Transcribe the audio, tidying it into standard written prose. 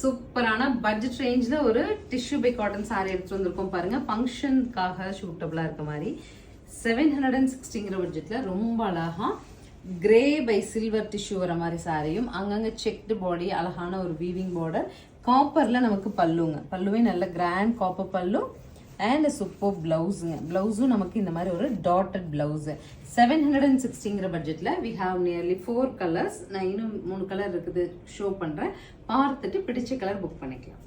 சூப்பரான பட்ஜெட் ரேஞ்சில் ஒரு டிஷ்யூ பை காட்டன் சாரி எடுத்து வந்திருக்கோம் பாருங்க. ஃபங்க்ஷனுக்காக சூட்டபிளா இருக்க மாதிரி 760ங்கிற பட்ஜெட்ல ரொம்ப அழகா கிரே பை சில்வர் டிஷ்யூ வர மாதிரி சாரியும், அங்கங்க செக்டு பாடி, அழகான ஒரு வீவிங் பார்டர், காப்பர்ல நமக்கு பல்லுங்க. பல்லுவே நல்ல கிராண்ட் காப்பர் பல்லு அண்ட் சூப்பர் பிளவுஸுங்க. பிளவுஸும் நமக்கு இந்த மாதிரி ஒரு டாட்டட் பிளவுஸ். 760ங்கிற பட்ஜெட்ல வி ஹாவ் நியர்லி 4 கலர்ஸ். நான் இன்னும் 3 கலர் இருக்குது ஷோ பண்றேன். பார்த்துட்டு பிடிச்ச கலர் புக் பண்ணிக்கலாம்.